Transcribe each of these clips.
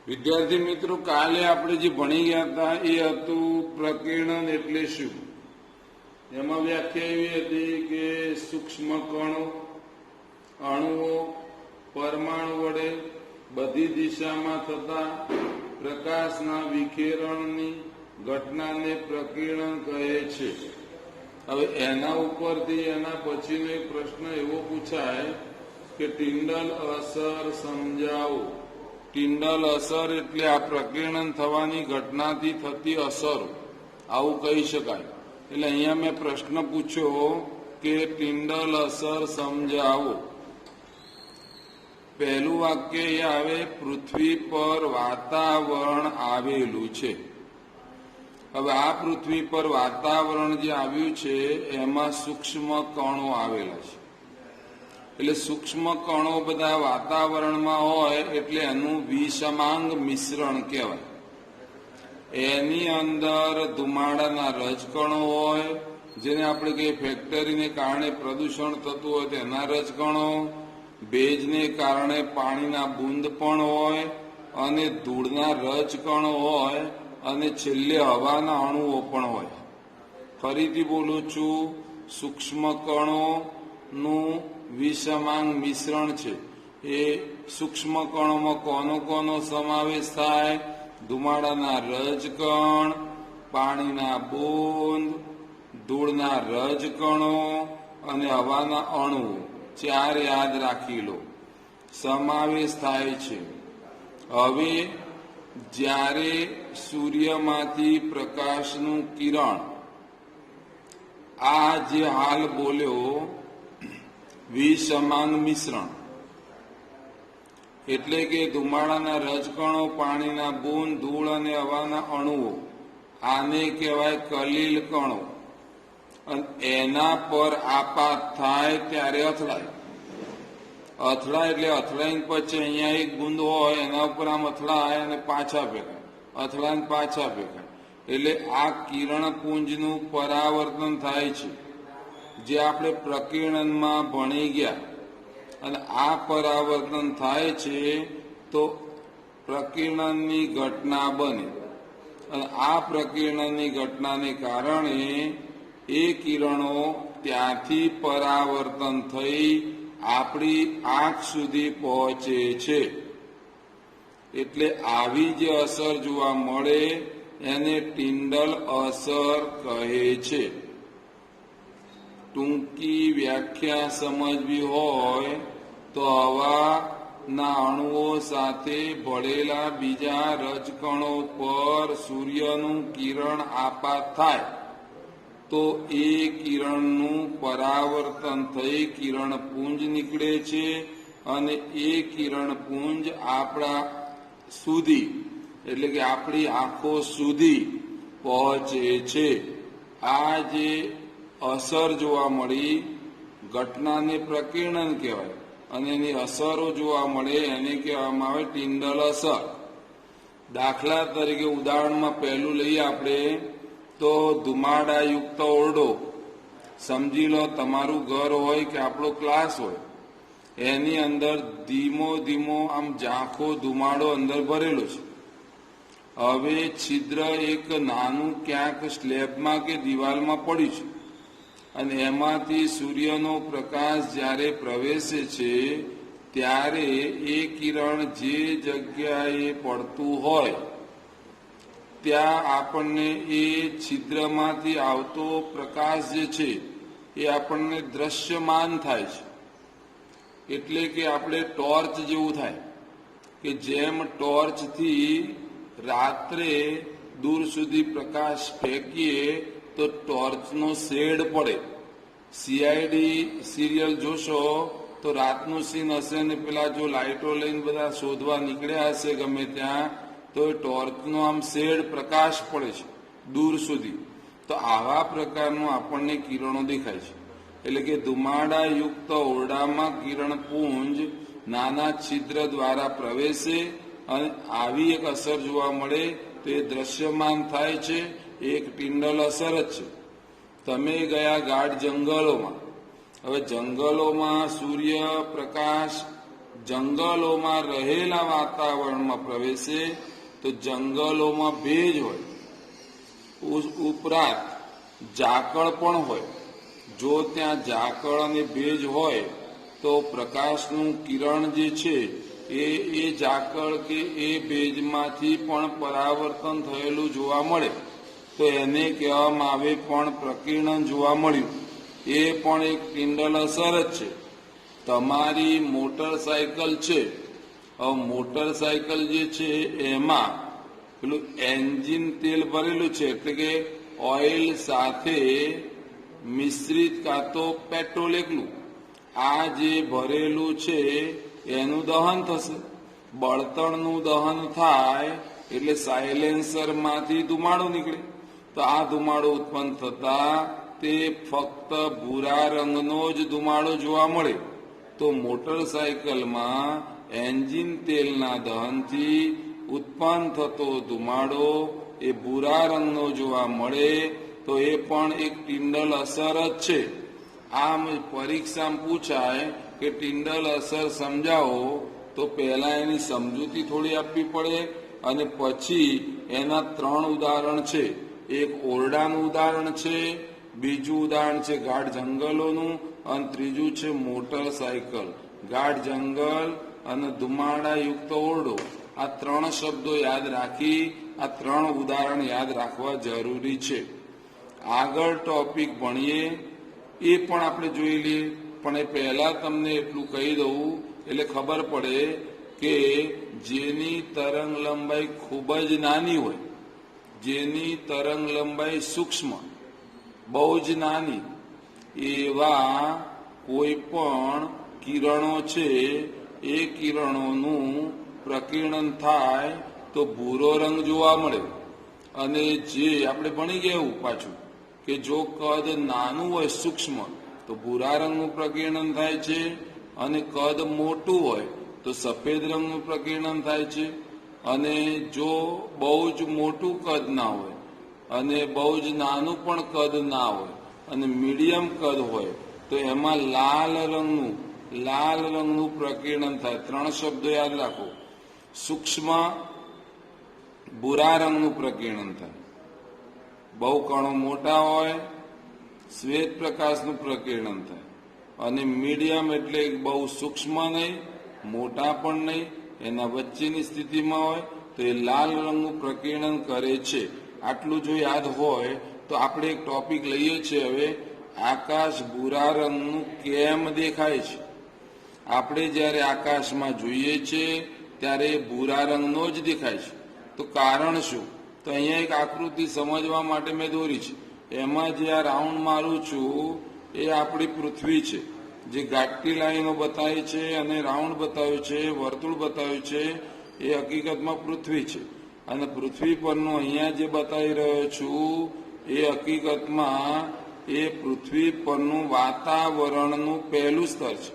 વિદ્યાર્થી મિત્રો, કાલે આપણે જે ભણી ગયા હતા એ હતું પ્રકીર્ણન એટલે શું. એમાં વ્યાખ્યા એવી હતી કે સૂક્ષ્મ કણો, અણુઓ, પરમાણુ વડે બધી દિશામાં થતા પ્રકાશના વિખેરણની ઘટનાને પ્રકીર્ણન કહે છે. હવે એના ઉપરથી એના પછીનો એક પ્રશ્ન એવો પૂછાય કે ટિંડલ અસર સમજાવો. ટિંડલ અસર એટલે આ પ્રકીર્ણન થવાની ઘટનાથી થતી અસરો, આવું કહી શકાય. એટલે અહીંયા મેં પ્રશ્ન પૂછ્યો કે ટિંડલ અસર સમજાવો. પહેલું વાક્ય એ આવે, પૃથ્વી પર વાતાવરણ આવેલું છે. હવે આ પૃથ્વી પર વાતાવરણ જે આવ્યું છે એમાં સૂક્ષ્મ કણો આવેલા છે. એટલે સૂક્ષ્મ કણો બધા વાતાવરણમાં હોય એટલે એનું વિષમાંગ મિશ્રણ કહેવાય. એની અંદર ધુમાડાના રજકણો હોય, જેને આપણે કહીએ ફેક્ટરીને કારણે પ્રદૂષણ થતું હોય તેના રજકણો, ભેજને કારણે પાણીના બૂંદ પણ હોય, અને ધૂળના રજકણો હોય, અને છેલ્લે હવાના અણુઓ પણ હોય. ફરીથી બોલું છું, સૂક્ષ્મ કણોનું વિષમાંગ મિશ્રણ છે. એ સૂક્ષ્મ કણોમાં કોનો સમાવેશ થાય? ધુમાડાના રજકણ, પાણીના બૂંદ, ધૂળના રજકણો અને હવાના અણુઓ, ચાર યાદ રાખી લો, સમાવેશ થાય છે. હવે જ્યારે સૂર્યમાંથી પ્રકાશનું કિરણ, આ જે હાલ બોલ્યો વિષમાંગ મિશ્રણ, એટલે કે ધુમાડાના રજકણો, પાણીના બૂંદ, ધૂળ અને હવાના અણુઓ, આને કહેવાય કલીલ કણો. અને એના પર આપાત થાય ત્યારે અથડાય. અથડાય એટલે અથડાઈને પછી અહીંયા એક બૂંદ હોય એના ઉપર આમ અથડાય અને પાછા ફેંકાય, અથડાઈને પાછા ફેંકાય. એટલે આ કિરણપુંજનું પરાવર્તન થાય છે, જે આપણે પ્રકીર્ણનમાં ભણી ગયા. અને આ પરાવર્તન થાય છે તો પ્રકીર્ણનની ઘટના બને. અને આ પ્રકીર્ણનની ઘટનાને કારણે એ કિરણો ત્યાંથી પરાવર્તન થઈ આપણી આંખ સુધી પહોંચે છે. એટલે આવી જે અસર જોવા મળે એને ટિંડલ અસર કહે છે. ટૂંકી વ્યાખ્યા સમજવી હોય તો હવાના અણુઓ સાથે ભળેલા બીજા રજકણો પર સૂર્યનું કિરણ આપાત થાય તો એ કિરણનું પરાવર્તન થઈ કિરણપુંજ નીકળે છે. અને એ કિરણપુંજ આપણા સુધી, એટલે કે આપણી આંખો સુધી પહોંચે છે. આ જે અસર જોવા મળી ઘટનાને પ્રકીર્ણન કહેવાય, અને એની અસરો જોવા મળે એને કહેવામાં આવે ટિંડલ અસર. દાખલા તરીકે ઉદાહરણમાં પહેલું લઈએ આપણે તો ધુમાડાયુક્ત ઓરડો. સમજી લો તમારું ઘર હોય કે આપણો ક્લાસ હોય, એની અંદર ધીમો ધીમો આમ ઝાંખો ધુમાડો અંદર ભરેલો છે. હવે છિદ્ર એક નાનું ક્યાંક સ્લેબમાં કે દિવાલમાં પડ્યું છે, અને એમાંથી સૂર્યનો પ્રકાશ જ્યારે પ્રવેશે છે ત્યારે એ કિરણ જે જગ્યાએ પડતું હોય ત્યાં આપણને એ છિદ્રમાંથી આવતો પ્રકાશ જે છે એ આપણને દ્રશ્યમાન થાય છે. એટલે કે આપણે ટોર્ચ જેવું થાય, કે જેમ ટોર્ચથી રાત્રે દૂર સુધી પ્રકાશ ફેંકીએ તો ટોર્ચનો શેડ પડે. સીઆઈડી સિરિયલ જોશો તો રાતનું સીન હશે ને પેલા જો લાઇટો લઈને બધા શોધવા નીકળ્યા હશે ગમે ત્યાં, તો એ ટોર્ચનો આમ શેડ પ્રકાશ પડે છે દૂર સુધી. તો આવા પ્રકારનું આપણને કિરણો દેખાય છે. એટલે કે ધુમાડાયુક્ત ઓરડામાં કિરણપુંજ નાના છિદ્ર દ્વારા પ્રવેશે અને આવી એક અસર જોવા મળે તો એ દ્રશ્યમાન થાય છે. એક ટિંડલ અસર જ છે. તમે ગયા ગાઢ જંગલોમાં. હવે જંગલોમાં સૂર્ય પ્રકાશ જંગલોમાં રહેલા વાતાવરણમાં પ્રવેશે તો જંગલોમાં ભેજ હોય, ઉપરાંત ઝાકળ પણ હોય. જો ત્યાં ઝાકળ અને ભેજ હોય તો પ્રકાશનું કિરણ જે છે એ ઝાકળ કે એ ભેજમાંથી પણ પરાવર્તન થયેલું જોવા મળે તો એને કહેવામાં આવે પણ પ્રકીર્ણન જોવા મળ્યું. એ પણ એક ટિંડલ અસર જ છે. તમારી મોટરસાયકલ છે, હવે મોટરસાયકલ જે છે એમાં પેલું એન્જિન તેલ ભરેલું છે, એટલે કે ઓઇલ સાથે મિશ્રિત કાં તો પેટ્રોલ એકલું આ જે ભરેલું છે એનું દહન થશે. બળતણનું દહન થાય એટલે સાયલેન્સરમાંથી ધુમાડો નીકળે. તો આ ધુમાડો ઉત્પન્ન થતા તે ફક્ત ભૂરા રંગનો જ ધુમાડો જોવા મળે. તો મોટરસાયકલમાં એન્જિન તેલના દહનથી ઉત્પન્ન થતો ધુમાડો એ ભૂરા રંગનો જોવા મળે તો એ પણ એક ટિંડલ અસર જ છે. આમ પરીક્ષામાં પૂછાય કે ટિંડલ અસર સમજાવો તો પહેલા એની સમજૂતી થોડી આપવી પડે અને પછી એના 3 ઉદાહરણ છે. એક ઓરડાનું ઉદાહરણ છે, બીજું ઉદાહરણ છે ગાઢ જંગલોનું અને ત્રીજું છે મોટરસાયકલ. ગાઢ જંગલ અને ધુમાડાયુક્ત ઓરડો, આ 3 શબ્દો યાદ રાખી આ 3 ઉદાહરણ યાદ રાખવા જરૂરી છે. આગળ ટોપિક ભણીએ એ પણ આપણે જોઈ લઈએ, પણ એ પહેલા તમને એટલું કહી દઉં એટલે ખબર પડે કે જેની તરંગ લંબાઈ ખૂબ જ નાની હોય, જેની તરંગ લંબાઈ સૂક્ષ્મ બહુ જ નાની એવા કોઈ પણ કિરણો છે એ કિરણોનું પ્રકીર્ણન થાય તો ભૂરો રંગ જોવા મળે. અને જે આપણે ભણી ગયા એવું પાછું કે જો કદ નાનું હોય સૂક્ષ્મ તો ભૂરા રંગનું પ્રકીર્ણન થાય છે, અને કદ મોટું હોય તો સફેદ રંગનું પ્રકીર્ણન થાય છે. અને જો બહુ જ મોટું કદ ના હોય અને બહુ જ નાનું પણ કદ ના હોય અને મીડિયમ કદ હોય તો એમાં લાલ રંગનું પ્રકીર્ણન થાય. 3 શબ્દો યાદ રાખો. સૂક્ષ્મ ભૂરા રંગનું પ્રકીર્ણન થાય. બહુ કણો મોટા હોય શ્વેત પ્રકાશનું પ્રકીર્ણન થાય. અને મીડિયમ એટલે બહુ સૂક્ષ્મ નહીં મોટા પણ નહીં, એના વચ્ચેની સ્થિતિમાં હોય તો એ લાલ રંગનું પ્રકીર્ણન કરે છે. આટલું જો યાદ હોય તો આપણે એક ટોપિક લઈએ છીએ હવે, આકાશ ભૂરા રંગનું કેમ દેખાય છે. આપણે જ્યારે આકાશમાં જોઈએ છીએ ત્યારે એ ભૂરા રંગનો જ દેખાય છે. તો કારણ શું? તો અહીંયા એક આકૃતિ સમજવા માટે મેં દોરી છે. એમાં જે આ રાઉન્ડ મારું છું એ આપણી પૃથ્વી છે. જે ઘાટી લાઈનો બતાવી છે અને રાઉન્ડ બતાવ્યું છે, વર્તુળ બતાવ્યું છે, એ હકીકતમાં પૃથ્વી છે. અને પૃથ્વી પરનું અહીંયા જે બતાવી રહ્યો છું એ હકીકતમાં એ પૃથ્વી પરનું વાતાવરણનું પહેલું સ્તર છે.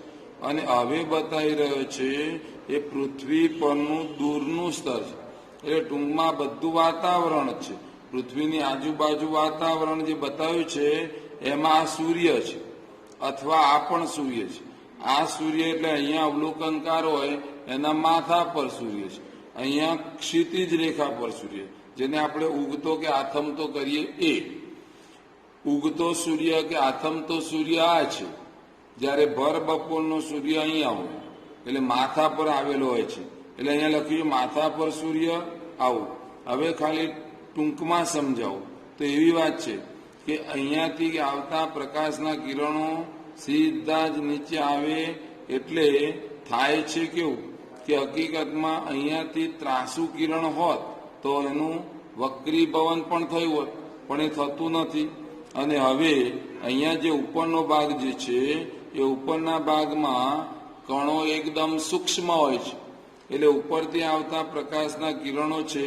અને હવે બતાવી રહ્યો છે એ પૃથ્વી પરનું દૂરનું સ્તર છે. એટલે ટૂંકમાં બધું વાતાવરણ જ છે. પૃથ્વીની આજુબાજુ વાતાવરણ જે બતાવ્યું છે એમાં આ સૂર્ય છે, અથવા આ પણ સૂર્ય છે. આ સૂર્ય એટલે અહીંયા અવલોકનકાર હોય એના માથા પર સૂર્ય છે. અહીંયા ક્ષિતિજ રેખા પર સૂર્ય, જેને આપણે ઉગતો કે આથમતો કરીએ એ. ઉગતો સૂર્ય કે આથમતો સૂર્ય આ છે. જ્યારે ભર બપોરનો સૂર્ય અહીંયા હોય એટલે માથા પર આવેલો હોય છે. એટલે અહીંયા લખ્યું માથા પર સૂર્ય આવું. હવે ખાલી ટૂંકમાં સમજાવું તો એવી વાત છે કે અહીંયાથી આવતા પ્રકાશના કિરણો સીધા જ નીચે આવે એટલે થાય છે કેવું કે હકીકતમાં અહીંયાથી ત્રાસુ કિરણ હોત તો એનું વક્રીભવન પણ થયું હોત, પણ એ થતું નથી. અને હવે અહીંયા જે ઉપરનો ભાગ જે છે એ ઉપરના ભાગમાં કણો એકદમ સૂક્ષ્મ હોય છે. એટલે ઉપરથી આવતા પ્રકાશના કિરણો છે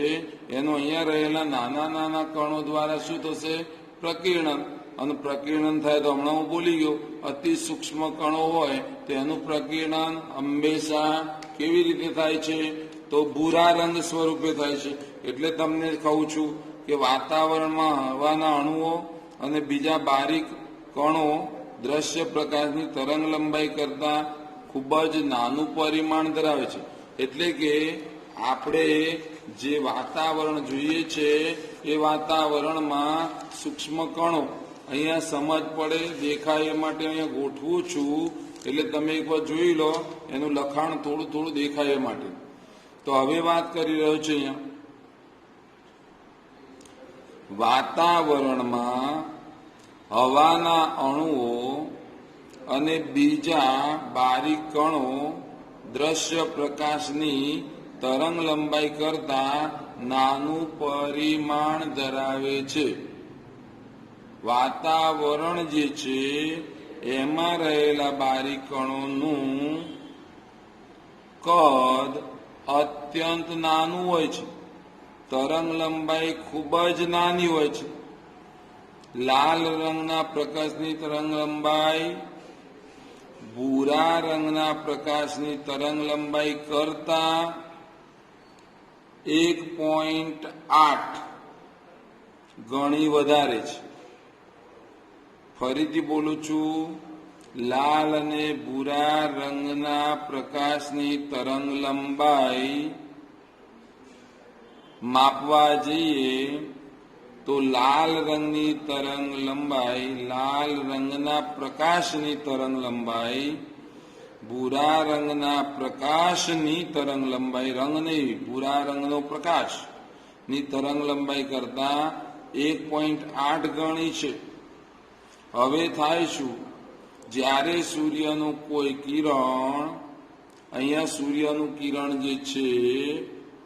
એનો અહીંયા રહેલા નાના નાના કણો દ્વારા શું થશે? પ્રકીર્ણન. અને પ્રકીર્ણન થાય તો હમણાં હું બોલી ગયો, અતિ સૂક્ષ્મ કણો હોય તો એનું પ્રકીર્ણન હંમેશા કેવી રીતે થાય છે? તો ભૂરા રંગ સ્વરૂપે થાય છે. એટલે તમને કહું છું કે વાતાવરણમાં હવાના અણુઓ અને બીજા બારીક કણો દ્રશ્ય પ્રકાશની તરંગ લંબાઈ કરતાં ખૂબ જ નાનું પરિમાણ ધરાવે છે. એટલે કે આપણે જે વાતાવરણ જોઈએ છે એ વાતાવરણમાં સૂક્ષ્મ કણો અહીંયા સમજ પડે દેખાય એ માટે અહીંયા ગોઠવું છું. એટલે તમે એકવાર જોઈ લો, એનું લખાણ થોડું થોડું દેખાય એ માટે. તો હવે વાત કરી રહ્યો છું અહીંયા વાતાવરણમાં હવાના અણુઓ અને બીજા બારીક કણો દ્રશ્ય પ્રકાશની તરંગ લંબાઈ કરતા નાનું પરિમાણ ધરાવે છે. વાતાવરણ જે છે એમાં રહેલા બારીક કણોનું કદ અત્યંત નાનું હોય છે. તરંગ લંબાઈ ખૂબ જ નાની હોય છે. લાલ રંગના પ્રકાશની તરંગ લંબાઈ ભૂરા રંગના પ્રકાશની તરંગ લંબાઈ કરતા 1.8 ગણી વધારે છે. ફરીથી બોલું છું, લાલ અને ભૂરા રંગના પ્રકાશની તરંગ લંબાઈ માપવા જઈએ તો લાલ રંગની તરંગ લંબાઈ, લાલ રંગના પ્રકાશની તરંગ લંબાઈ ભૂરા રંગના પ્રકાશની તરંગ લંબાઈ, રંગ નહીં, ભૂરા રંગનો પ્રકાશની તરંગ લંબાઈ કરતા 1.8 ગણી છે. હવે થાય શું? જ્યારે સૂર્યનું કોઈ કિરણ, અહીંયા સૂર્યનું કિરણ જે છે,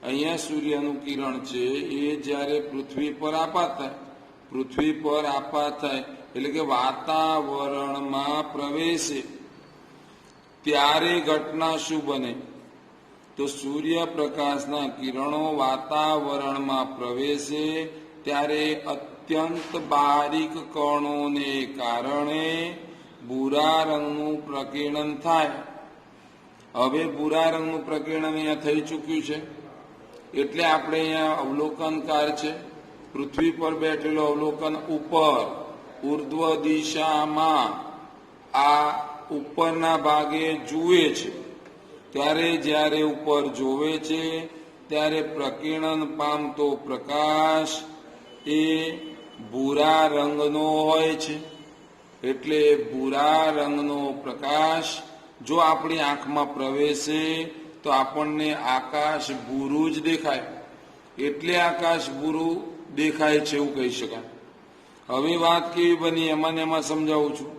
અહીંયા સૂર્યનું કિરણ છે એ જ્યારે પૃથ્વી પર આપાત થાય, પૃથ્વી પર આપાત થાય એટલે કે વાતાવરણમાં પ્રવેશે, ત્યારે ઘટના શું બને? તો સૂર્યપ્રકાશના કિરણો વાતાવરણમાં પ્રવેશે ત્યારે અત્યંત બારીક કણોને કારણે ભૂરા રંગનું પ્રકીર્ણન થાય. હવે ભૂરા રંગનું પ્રકીર્ણન અહીંયા થઈ ચૂક્યું છે. એટલે આપણે અહીંયા અવલોકનકાર છે, પૃથ્વી પર બેઠેલો અવલોકન ઉપર ઉર્ધ્વ દિશામાં આ ઉપરના ભાગે જુએ છે. ત્યારે જ્યારે ઉપર જોવે છે ત્યારે પ્રકીર્ણન પામતો પ્રકાશ એ ભૂરા રંગનો હોય છે. એટલે ભૂરા રંગનો પ્રકાશ જો આપણી આંખમાં પ્રવેશે તો આપણને આકાશ ભૂરું જ દેખાય. એટલે આકાશ ભૂરું દેખાય છે એવું કહી શકાય. હવે વાત કેવી બની એમાં ને એમાં સમજાવું છું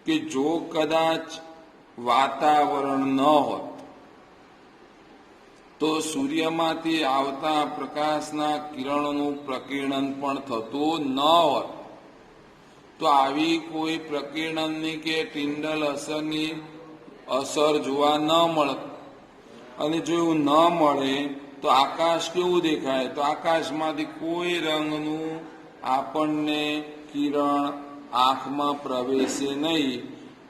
કે જો કદાચ વાતાવરણ ન હોત તો સૂર્યમાંથી આવતા પ્રકાશના કિરણોનું પ્રકીર્ણન પણ થતું ન હોત. તો આવી કોઈ પ્રકીર્ણનની કે ટિંડલ અસરની અસર જોવા ન મળે. અને જો એવું ન મળે તો આકાશ કેવું દેખાય? તો આકાશમાંથી કોઈ રંગનું આપણને કિરણ આંખમાં પ્રવેશે નહીં.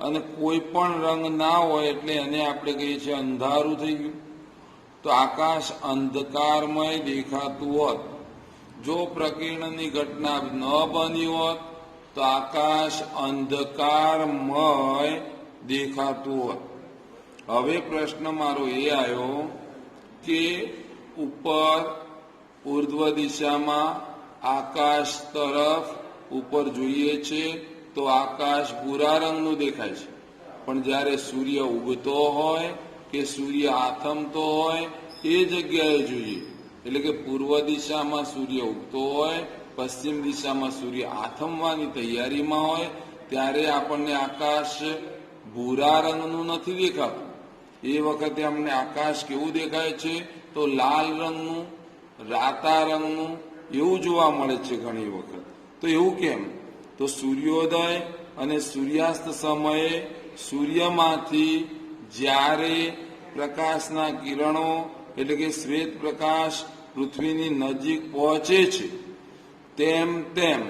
અને કોઈ પણ રંગ ના હોય એટલે એને આપણે કહીએ છીએ અંધારું થઈ ગયું. તો આકાશ અંધકારમય દેખાતું હોત. જો પ્રકીર્ણનની ઘટના ન બની હોત તો આકાશ અંધકારમય દેખાતું હોત. હવે પ્રશ્ન મારો એ આવ્યો કે ઉપર ઉર્ધ્વ દિશામાં આકાશ તરફ ઉપર જોઈએ છે તો આકાશ ભૂરા રંગનું દેખાય છે. પણ જ્યારે સૂર્ય ઉગતો હોય કે સૂર્ય આથમતો હોય એ જગ્યાએ જોઈએ, એટલે કે પૂર્વ દિશામાં સૂર્ય ઉગતો હોય, પશ્ચિમ દિશામાં સૂર્ય આથમવાની તૈયારીમાં હોય, ત્યારે આપણને આકાશ ભૂરા રંગનું નથી દેખાતું. એ વખતે અમને આકાશ કેવું દેખાય છે? તો લાલ રંગનું, રાતા રંગનું એવું જોવા મળે છે ઘણી વખત. તો એવું કેમ? તો સૂર્યોદય અને સૂર્યાસ્ત સમયે સૂર્યમાંથી જ્યારે પ્રકાશના કિરણો એટલે કે શ્વેત પ્રકાશ પૃથ્વીની નજીક પહોંચે છે તેમ તેમ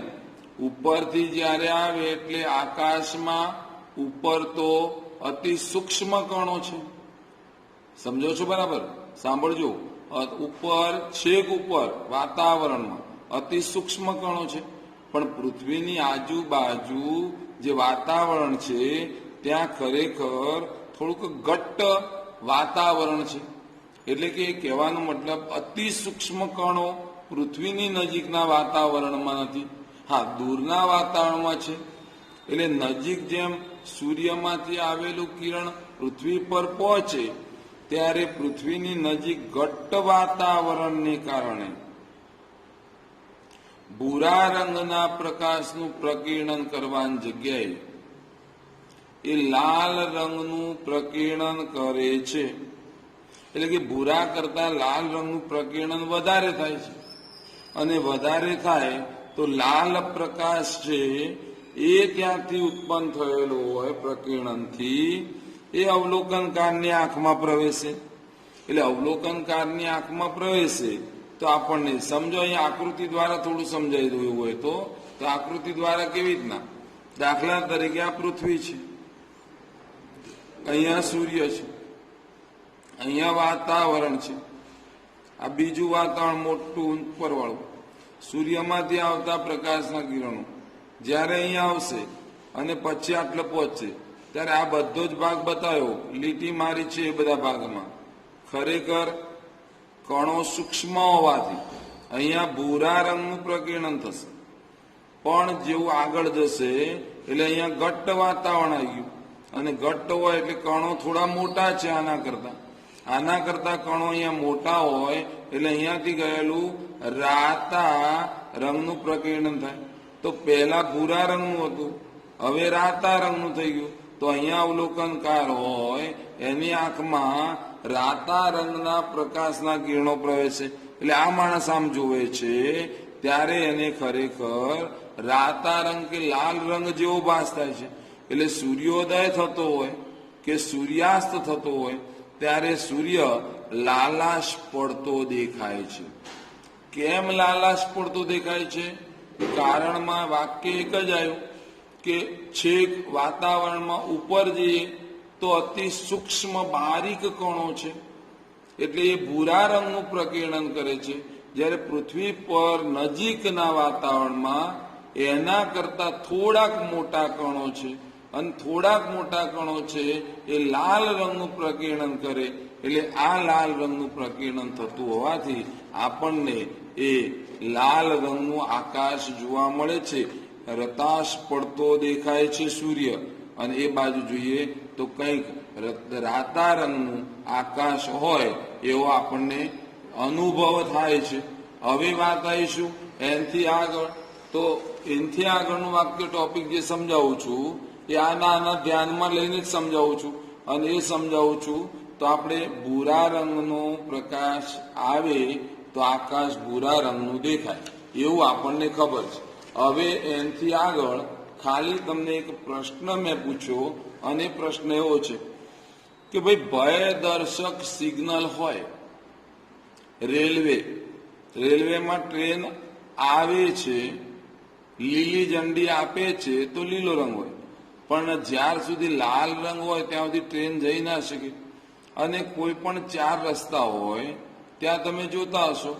ઉપરથી જ્યારે આવે એટલે આકાશમાં ઉપર તો અતિ સૂક્ષ્મ કણો છે. સમજો છો બરાબર? સાંભળજો. ઉપર, છેક ઉપર વાતાવરણમાં અતિ સૂક્ષ્મ કણો છે. પણ પૃથ્વીની આજુબાજુ જે વાતાવરણ છે ત્યાં ખરેખર થોડુંક ઘટ્ટ વાતાવરણ છે. એટલે કે કહેવાનો મતલબ અતિ સૂક્ષ્મ કણો પૃથ્વીની નજીકના વાતાવરણમાં નથી, હા દૂરના વાતાવરણમાં છે. એટલે નજીક જેમ સૂર્યમાંથી આવેલું કિરણ પૃથ્વી પર પહોંચે ત્યારે પૃથ્વીની નજીક ઘટ્ટ વાતાવરણને કારણે ભૂરા રંગના પ્રકાશનું પ્રકીર્ણન કરવાની જગ્યાએ એ લાલ રંગનું પ્રકીર્ણન કરે છે. એટલે કે ભૂરા કરતા લાલ રંગનું પ્રકીર્ણન વધારે થાય છે, અને વધારે થાય તો લાલ પ્રકાશ છે એ ત્યાંથી ઉત્પન્ન થયેલો હોય પ્રકીર્ણનથી એ અવલોકનકારની આંખમાં પ્રવેશે. એટલે અવલોકનકારની આંખમાં પ્રવેશે તો આપણને સમજો. અહીંયા આકૃતિ દ્વારા થોડું સમજાઈ દઉં હોય તો આકૃતિ દ્વારા કેવી રીતના, દાખલા તરીકે આ પૃથ્વી છે, અહીંયા સૂર્ય છે, અહીંયા વાતાવરણ છે, આ બીજું વાતાવરણ મોટું ઉપરવાળું, સૂર્યમાંથી આવતા પ્રકાશના કિરણો જ્યારે અહીંયા આવશે અને પછી આટલે પહોંચશે ત્યારે આ બધો જ ભાગ બતાવ્યો, લીટી મારી છે એ બધા ભાગમાં ખરેખર કણો સૂક્ષ્મ હોવાથી અહીંયા ભૂરા રંગનું પ્રકીર્ણન થશે. પણ જેવું આગળ જશે એટલે અહીંયા ઘટ્ટ વાતાવરણ આવી ગયું, અને ઘટ્ટ હોય એટલે કણો થોડા મોટા છે આના કરતા કણો અહીંયા મોટા હોય એટલે અહીંયાથી ગયેલું રાતા રંગનું પ્રકીર્ણન થાય. તો પહેલા ભૂરા રંગનું હતું, હવે રાતા રંગનું થઈ ગયું. તો અહીંયા અવલોકનકાર હોય એની આંખમાં રાતા રંગના પ્રકાશના કિરણો પ્રવેશે. એટલે આ માણસ આમ જોવે છે ત્યારે એને ખરેખર રાતા રંગ કે લાલ રંગ જેવો ભાસ થાય છે. એટલે સૂર્યોદય થતો હોય કે સૂર્યાસ્ત થતો હોય ત્યારે સૂર્ય લાલાશ પડતો દેખાય છે. કેમ લાલાશ પડતો દેખાય છે? કારણમાં વાક્ય એક જ આવ્યું કે છેક વાતાવરણમાં ઉપર જઈએ તો અતિ સૂક્ષ્મ બારીક કણો છે એટલે એ ભૂરા રંગનું પ્રકીર્ણન કરે છે. જ્યારે પૃથ્વી પર નજીકના વાતાવરણમાં એના કરતા થોડાક મોટા કણો છે, અને થોડાક મોટા કણો છે એ લાલ રંગનું પ્રકીર્ણન કરે. એટલે આ લાલ રંગનું પ્રકીર્ણન થતું હોવાથી આપણને એ લાલ રંગનું આકાશ જોવા મળે છે. રતાશ પડતો દેખાય છે સૂર્ય, અને એ બાજુ જોઈએ તો કંઈક રાતા રંગનું આકાશ હોય એવો આપણને અનુભવ થાય છે. હવે વાત આવીશું એનાથી આગળ. તો એનાથી આગળનું વાક્ય ટોપિક જે સમજાવું છું એ આના ધ્યાનમાં લઈને જ સમજાવું છું, અને એ સમજાવું છું તો આપણે ભૂરા રંગનો પ્રકાશ આવે તો આકાશ ભૂરા રંગનું દેખાય એવું આપણને ખબર છે. હવે એનાથી આગળ ખાલી તમને એક પ્રશ્ન મેં પૂછ્યો, અને પ્રશ્ન એવો છે કે ભાઈ ભય દર્શક સિગ્નલ હોય, રેલવેમાં ટ્રેન આવે છે, લીલી ઝંડી આપે છે તો લીલો રંગ હોય, પણ જ્યાર સુધી લાલ રંગ હોય ત્યાં સુધી ટ્રેન જઈ ના શકે. અને કોઈ પણ 4 રસ્તા હોય ત્યાં તમે જોતા હશો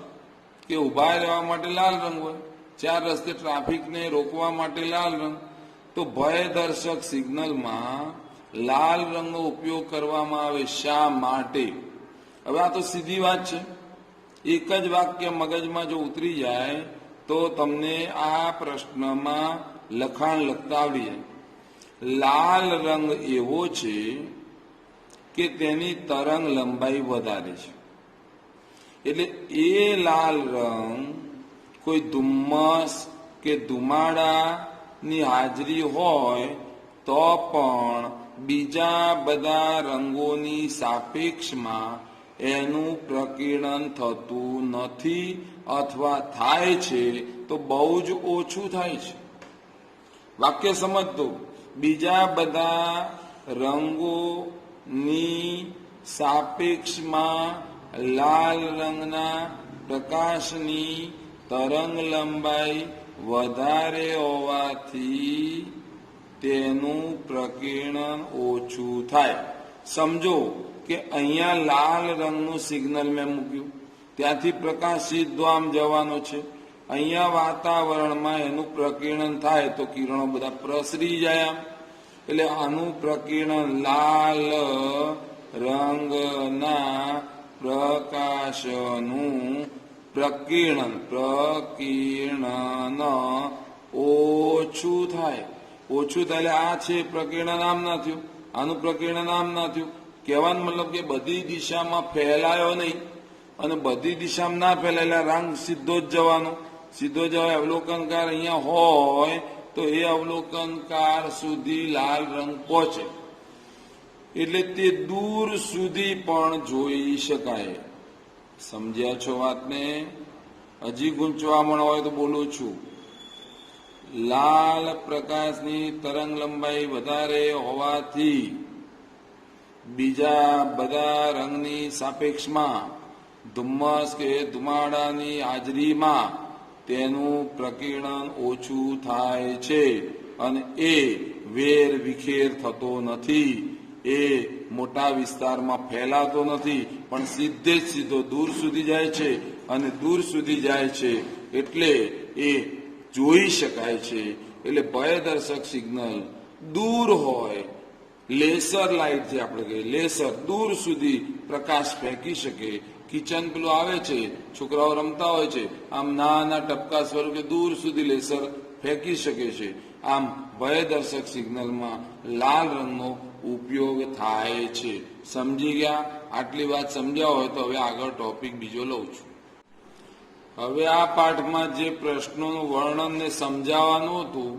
કે ઉભા રહેવા માટે લાલ રંગ હોય, 4 રસ્તે ટ્રાફિકને રોકવા માટે લાલ રંગ. તો ભય દર્શક સિગ્નલમાં લાલ રંગનો ઉપયોગ કરવામાં આવે, શા માટે? હવે આ તો સીધી વાત છે, એક જ વાક્ય મગજમાં જો ઉતરી જાય તો તમને આ પ્રશ્નમાં લખાણ લખતા આવડી જાય. લાલ રંગ એવો છે કે તેની તરંગ લંબાઈ વધારે છે. એટલે એ લાલ રંગ કોઈ ધુમ્મસ કે ધુમાડાની હાજરી હોય તો પણ બીજા બધા રંગોની સાપેક્ષમાં એનું પ્રકીર્ણન થતું નથી, અથવા થાય છે તો બહુ જ ઓછું થાય છે. વાક્ય સમજતો, બીજા બધા રંગોની સાપેક્ષમાં લાલ રંગના પ્રકાશની તરંગ લંબાઈ વધારે હોવાથી તેનું પ્રકીર્ણન ઓછું થાય. સમજો કે અહીંયા લાલ રંગનું સિગ્નલ મેં મૂક્યું, ત્યાંથી પ્રકાશ સીધો આમ જવાનો છે, અહીંયા વાતાવરણમાં એનું પ્રકીર્ણન થાય તો કિરણો બધા પ્રસરી જાય આમ, એટલે આનું પ્રકીર્ણન લાલ રંગના પ્રકાશનું પ્રકીર્ણન ઓછું થાય. ઓછું થાય એટલે આ છે પ્રકીર્ણન આમ ના થયું, આનું પ્રકીર્ણન આમ ના થયું. કહેવાનો મતલબ કે બધી દિશામાં ફેલાયો નહીં, અને બધી દિશામાં ના ફેલાય એટલે રંગ સીધો જ જવાનો. સીધો જવાય અવલોકનકાર અહીંયા હોય તો એ અવલોકનકાર સુધી લાલ રંગ પહોંચે, એટલે તે દૂર સુધી પણ જોઈ શકાય. સમજ્યા છો વાતને? હજી ગૂંચવામણ હોય તો બોલું છું. લાલ પ્રકાશની તરંગ લંબાઈ વધારે હોવાથી બીજા બધા રંગની સાપેક્ષમાં ધુમ્મસ કે ધુમાડાની હાજરીમાં તેનું પ્રકીર્ણન ઓછું થાય છે, અને એ વેર વિખેર થતો નથી. એ મોટા વિસ્તારમાં ફેલાતો નથી, પણ સીધે જ સીધો દૂર સુધી જાય છે, અને દૂર સુધી જાય છે એટલે એ જોઈ શકાય છે. એટલે ભયદર્શક સિગ્નલ દૂર હોય, લેસર લાઇટ જે આપણે કહીએ, લેસર દૂર સુધી પ્રકાશ ફેંકી શકે. કિચન પેલું આવે છે, છોકરાઓ રમતા હોય છે, આમ નાના ટપકા સ્વરૂપે દૂર સુધી લેસર ફેંકી શકે છે. આમ ભયદર્શક સિગ્નલમાં લાલ રંગનો ઉપયોગ થાય છે. સમજી ગયા? આટલી વાત સમજ્યા હોય તો હવે આગળ ટોપિક બીજો લઉં છું. હવે આ પાઠમાં જે પ્રશ્નોનું વર્ણન ને સમજાવવાનું હતું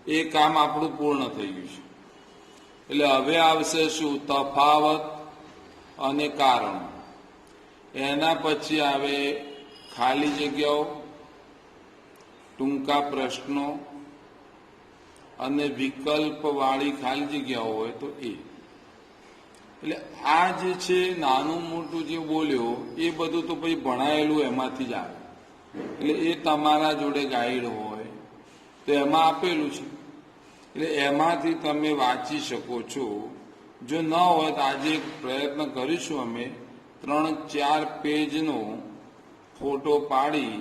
એ કામ આપણું પૂર્ણ થઈ ગયું છે. એટલે હવે આવશે શું? તફાવત અને કારણ. એના પછી આવે ખાલી જગ્યાઓ, ટૂંકા પ્રશ્નો અને વિકલ્પવાળી ખાલી જગ્યાઓ હોય તો એ. એટલે આ જે છે નાનું મોટું જે બોલ્યો એ બધું તો પછી ભણાયેલું એમાંથી જ આવે. એટલે એ તમારા જોડે ગાઈડ હોય તો એમાં આપેલું છે, એટલે એમાંથી તમે વાંચી શકો છો. જો ન હોય તો આજે એક પ્રયત્ન કરીશું અમે 3-4 પેજનો ફોટો પાડી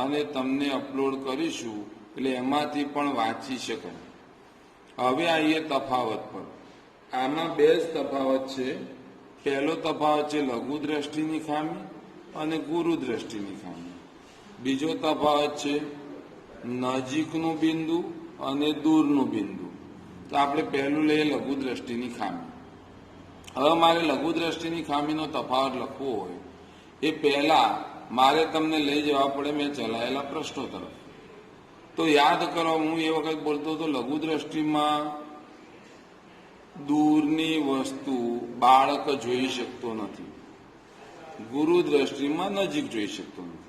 અને તમને અપલોડ કરીશું, એટલે એમાંથી પણ વાંચી શકાય. હવે આવીએ તફાવત પર. આમાં બે જ તફાવત છે. પહેલો તફાવત છે લઘુ દ્રષ્ટિની ખામી અને ગુરુ દ્રષ્ટિની ખામી. બીજો તફાવત છે નજીકનું બિંદુ અને દૂરનું બિંદુ. તો આપણે પહેલું લઈએ લઘુ દ્રષ્ટિની ખામી. હવે મારે લઘુ દ્રષ્ટિની ખામીનો તફાવત લખવો હોય એ પહેલા મારે તમને લઈ જવા પડે મેં ચલાયેલા પ્રશ્નો તરફ. તો યાદ કરો, હું એ વખત બોલતો હતો લઘુ દ્રષ્ટિમાં દૂરની વસ્તુ બાળક જોઈ શકતો નથી, ગુરુ દ્રષ્ટિમાં નજીક જોઈ શકતો નથી.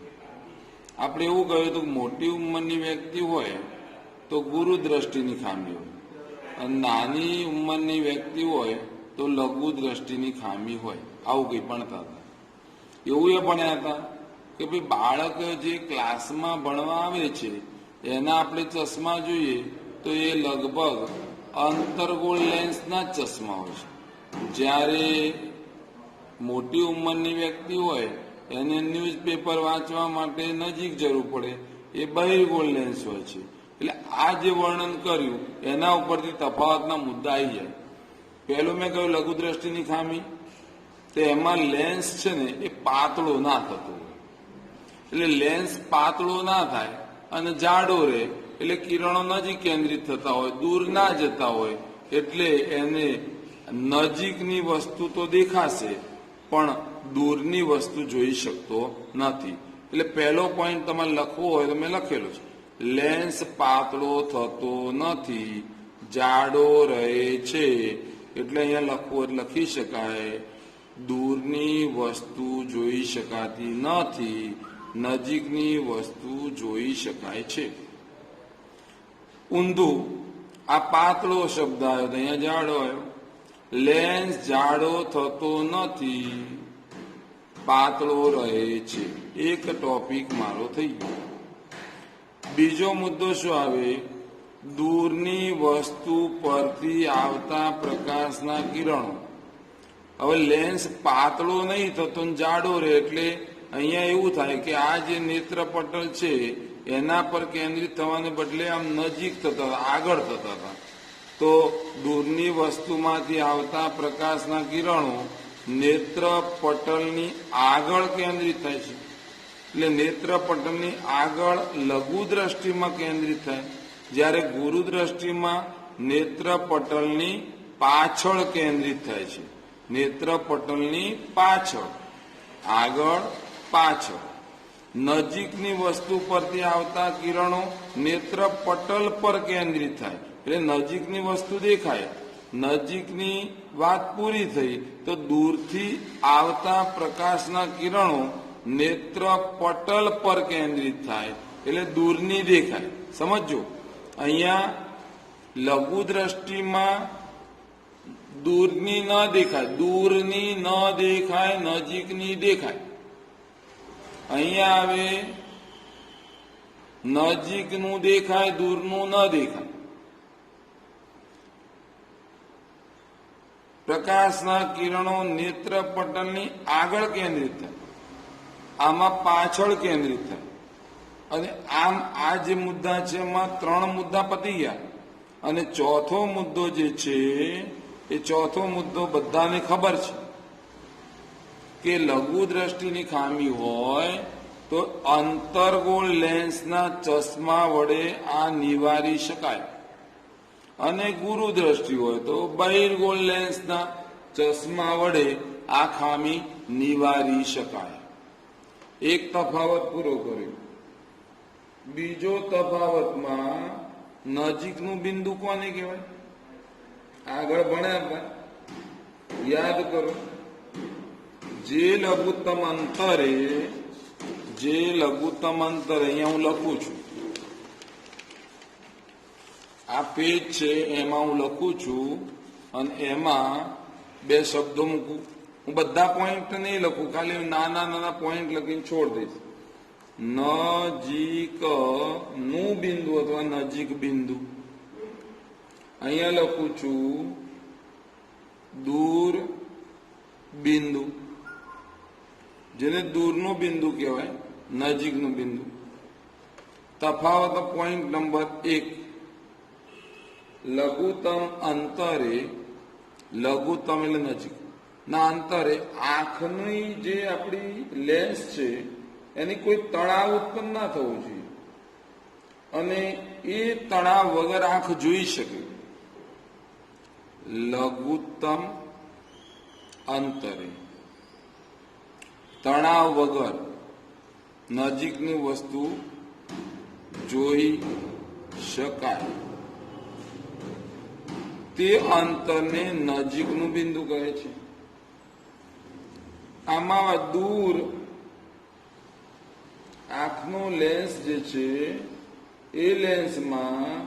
આપણે એવું કહ્યું હતું કે મોટી ઉંમરની વ્યક્તિ હોય તો ગુરુ દ્રષ્ટિની ખામી હોય, અને નાની ઉંમરની વ્યક્તિ હોય તો લઘુ દ્રષ્ટિની ખામી હોય. આવું કંઈ ભણતા હતા. એવું એ ભણ્યા હતા કે ભાઈ બાળક જે ક્લાસમાં ભણવા આવે છે એના આપણે ચશ્મા જોઈએ તો એ લગભગ અંતર્ગોળ લેન્સના જ ચશ્મા હોય છે. જ્યારે મોટી ઉંમરની વ્યક્તિ હોય એને ન્યૂઝપેપર વાંચવા માટે નજીક જરૂર પડે, એ બહિર્ગોળ લેન્સ હોય છે. એટલે આ જે વર્ણન કર્યું એના ઉપરથી તફાવતના મુદ્દા આવી જાય. પહેલું મેં કહ્યું લઘુ દ્રષ્ટિની ખામી, તો એમાં લેન્સ છે ને એ પાતળો ના થતો હોય. એટલે લેન્સ પાતળો ના થાય અને જાડો રહે એટલે કિરણો નજીક કેન્દ્રિત થતા હોય, દૂર ના જતા હોય. એટલે એને નજીકની વસ્તુ તો દેખાશે પણ દૂરની વસ્તુ જોઈ શકતો નથી. એટલે પહેલો પોઈન્ટ તમારે લખવો હોય તો મેં લખેલો છે, લેન્સ પાતળો થતો નથી, જાડો રહે છે. એટલે અહીંયા લખવું લખી શકાય દૂરની વસ્તુ જોઈ શકાતી નથી, નજીકની વસ્તુ જોઈ શકાય છે. ઊંધું, આ પાતળો શબ્દ આવ્યો તો અહીંયા જાડો આવ્યો. લેન્સ જાડો થતો નથી, પાતળો રહે છે. એક ટોપિક મારો થઈ ગયો. બીજો મુદ્દો શું આવે? દૂરની વસ્તુ પરથી આવતા પ્રકાશના કિરણો. હવે લેન્સ પાતળો નહીં થતો જાડો રહે એટલે અહીંયા એવું થાય કે આ જે નેત્રપટલ છે એના પર કેન્દ્રિત થવાને બદલે આમ નજીક થતા, આગળ થતા હતા. તો દૂરની વસ્તુમાંથી આવતા પ્રકાશના કિરણો નેત્ર પટલની આગળ કેન્દ્રિત થાય છે. એટલે નેત્ર પટલની આગળ લઘુ દ્રષ્ટિમાં કેન્દ્રિત થાય, જ્યારે ગુરુ દ્રષ્ટિમાં નેત્ર પટલની પાછળ કેન્દ્રિત થાય છે. નેત્ર પટલની પાછળ, આગળ પાછળ. નજીકની વસ્તુ પરથી આવતા કિરણો નેત્ર પટલ પર કેન્દ્રિત થાય, એટલે નજીકની વસ્તુ દેખાય. નજીકની વાત પૂરી થઈ તો દૂરથી આવતા પ્રકાશના કિરણો નેત્ર પટલ પર કેન્દ્રિત થાય, એટલે દૂરની દેખાય. સમજો, અહીંયા લઘુ દ્રષ્ટિમાં દૂરની ન દેખાય, દૂરની ન દેખાય, નજીકની દેખાય. અહીંયા આવે નજીકનું દેખાય, દૂરનું ન દેખાય. પ્રકાશના કિરણો નેત્ર પટલની આગળ કેન્દ્રિત થાય, આમાં પાછળ કેન્દ્રિત થાય. અને આમ આ જે મુદ્દા છે એમાં 3 મુદ્દા પતી ગયા. અને ચોથો મુદ્દો જે છે એ ચોથો મુદ્દો બધાને ખબર છે કે લઘુ દ્રષ્ટિની ખામી હોય તો અંતર્ગોળ લેન્સના ચશ્મા વડે આ નિવારી શકાય, અને ગુરુ દ્રષ્ટિ હોય તો બહિર્ગોળ લેન્સના ચશ્મા વડે આ ખામી નિવારી શકાય. એક તફાવત પૂરો કર્યો. બીજો તફાવતમાં નજીકનું બિંદુ કોને કહેવાય? આગળ ભણ્યા, યાદ કરો. જે લઘુત્તમ અંતરે, અહીંયા હું લખું છું, આ પેજ છે એમાં હું લખું છું અને એમાં 2 શબ્દો મૂકું. હું બધા પોઈન્ટ નહીં લખું, ખાલી નાના નાના પોઈન્ટ લખીને છોડ દઈશ. નજીકનું બિંદુ અથવા નજીક બિંદુ. અહીંયા લખું છું દૂર બિંદુ, જેને દૂરનું બિંદુ કહેવાય, નજીકનું બિંદુ. તફાવત પોઈન્ટ નંબર 1. લઘુત્તમ અંતરે, લઘુત્તમ એટલે નજીક ના અંતરે આંખની જે આપણી લેન્સ છે એની કોઈ તણાવ ઉત્પન્ન ના થવું જોઈએ, અને એ તણાવ વગર આંખ જોઈ શકે. લઘુત્તમ અંતરે તણાવ વગર નજીકની વસ્તુ જોઈ શકાય, તે અંતરને નજીકનું બિંદુ કહે છે. આમાં દૂર આંખનો લેન્સ જે છે એ લેન્સમાં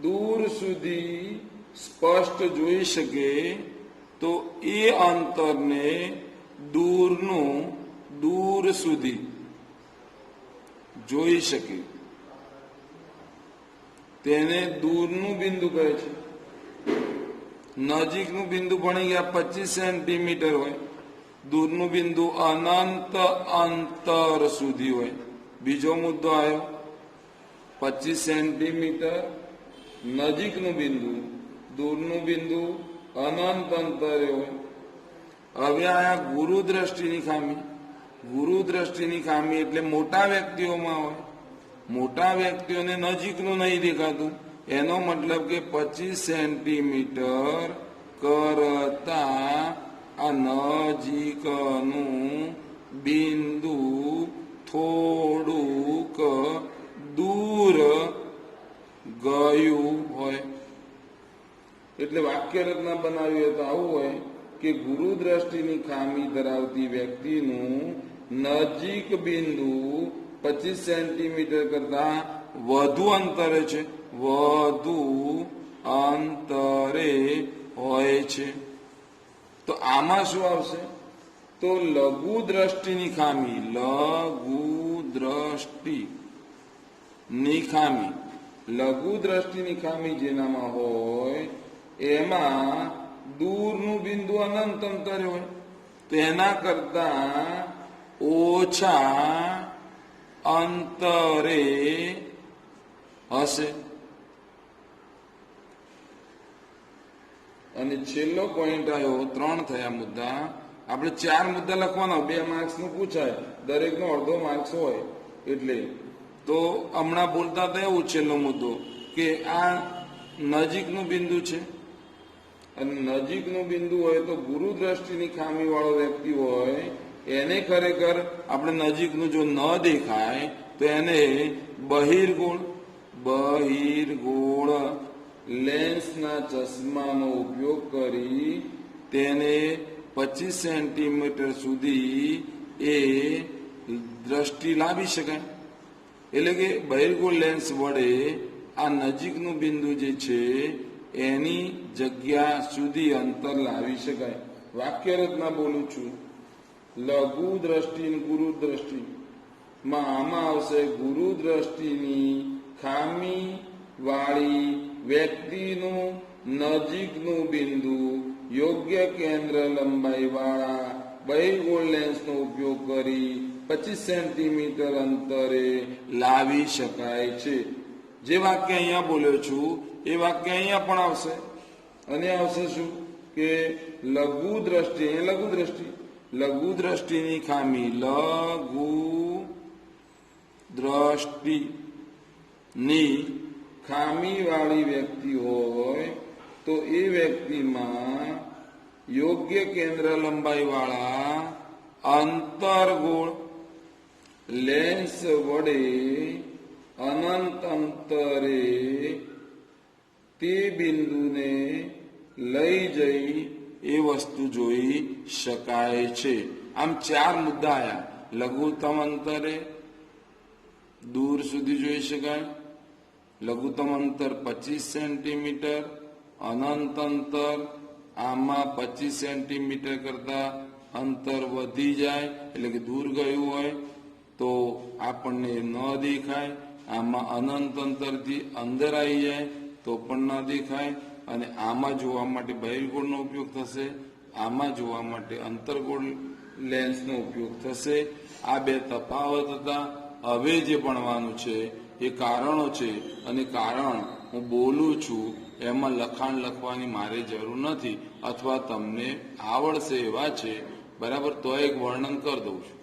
દૂર સુધી સ્પષ્ટ જોઈ શકે તો એ અંતરને દૂરનું, દૂર સુધી જોઈ શકે તેને દૂરનું બિંદુ કહે છે. નજીકનું બિંદુ ભણી ગયા 25 સેન્ટીમીટર હોય, દૂરનું બિંદુ અનંત અંતર સુધી હોય. બીજો મુદ્દો આવ્યો, 25 સેન્ટીમીટર નજીકનું બિંદુ, દૂરનું બિંદુ અનંત અંતરે હોય. હવે આ ગુરુ દ્રષ્ટિની ખામી. ગુરુ દ્રષ્ટિની ખામી એટલે મોટા વ્યક્તિઓમાં હોય. મોટા વ્યક્તિઓને નજીકનું નહીં દેખાતું, એનો મતલબ કે 25 સેન્ટીમીટર કરતા આ નજીકનું બિંદુ થોડુંક દૂર ગયું હોય. એટલે વાક્ય રચના બનાવી તો આવું હોય કે ગુરુ દ્રષ્ટિની ખામી ધરાવતી વ્યક્તિનું નજીક બિંદુ 25 સેન્ટીમીટર કરતા વધુ અંતરે છે, વધુ અંતરે હોય છે. તો આમાં શું આવશે? તો લઘુ દ્રષ્ટિની ખામી, લઘુ દ્રષ્ટિની ખામી, લઘુ દ્રષ્ટિની ખામી જેનામાં હોય એમાં દૂરનું બિંદુ અનંત અંતરે હોય, તેના કરતા ઓછા અંતરે હશે. અને છેલ્લો પોઈન્ટ આવ્યો, 3 થયા મુદ્દા. આપણે 4 મુદ્દા લખવાના, 2 માર્ક્સનું પૂછાય, દરેકનો અડધો માર્ક્સ હોય એટલે. તો હમણાં બોલતા હતા એવું છેલ્લો મુદ્દો કે આ નજીકનું બિંદુ છે અને નજીકનું બિંદુ હોય તો ગુરુ દ્રષ્ટિની ખામી વાળો વ્યક્તિ હોય એને ખરેખર આપણે નજીકનું જો ન દેખાય તો એને બહિર્ગોળ લેન્સના ચશ્માનો ઉપયોગ કરી તેને 25 સેન્ટીમીટર સુધી એ દ્રષ્ટિ લાવી શકાય. એટલે કે બહિર્ગોળ લેન્સ વડે આ નજીકનું બિંદુ જે છે એની જગ્યા સુધી અંતર લાવી શકાય. વાક્ય રચના બોલું છું. લઘુ દ્રષ્ટિ અને ગુરુ દ્રષ્ટિ માં આમાં આવશે ગુરુ દ્રષ્ટિની ખામી વાળી વ્યક્તિનું નજીકનું બિંદુ યોગ્ય કેન્દ્ર લંબાઈ વાળા બહિર્ગોળ લેન્સનો ઉપયોગ કરી 25 સેન્ટીમીટર અંતરે લાવી શકાય છે. જે વાક્ય અહીંયા બોલ્યો છું એ વાક્ય અહીંયા પણ આવશે. અને આવશે શું કે લઘુ દ્રષ્ટિની ખામી, લઘુ દ્રષ્ટિની ખામી વાળી વ્યક્તિ હોય તો એ વ્યક્તિમાં યોગ્ય કેન્દ્ર લંબાઈ વાળા અંતર્ગોળ લેન્સ વડે અનંત અંતરે તે બિંદુને લઈ જઈ એ વસ્તુ જોઈ શકાય છે. આમ 4 મુદ્દા આયા. લઘુત્તમ અંતરે દૂર સુધી જોઈ શકાય, લઘુત્તમ અંતર 25 સેન્ટીમીટર, અનંત અંતર આમાં 25 સેન્ટીમીટર કરતા અંતર વધી જાય એટલે કે દૂર ગયું હોય તો આપણને ન દેખાય, આમાં અનંત અંતરથી અંદર આવી જાય તો પણ ન દેખાય, અને આમાં જોવા માટે બહિર્ગોળનો ઉપયોગ થશે, આમાં જોવા માટે અંતર્ગોળ લેન્સનો ઉપયોગ થશે. આ 2 તફાવત હતા. હવે જે ભણવાનું છે એ કારણો છે, અને કારણ હું બોલું છું એમાં લખાણ લખવાની મારે જરૂર નથી, અથવા તમને આવડશે એવા છે બરાબર તો એક વર્ણન કરી દઉં છું.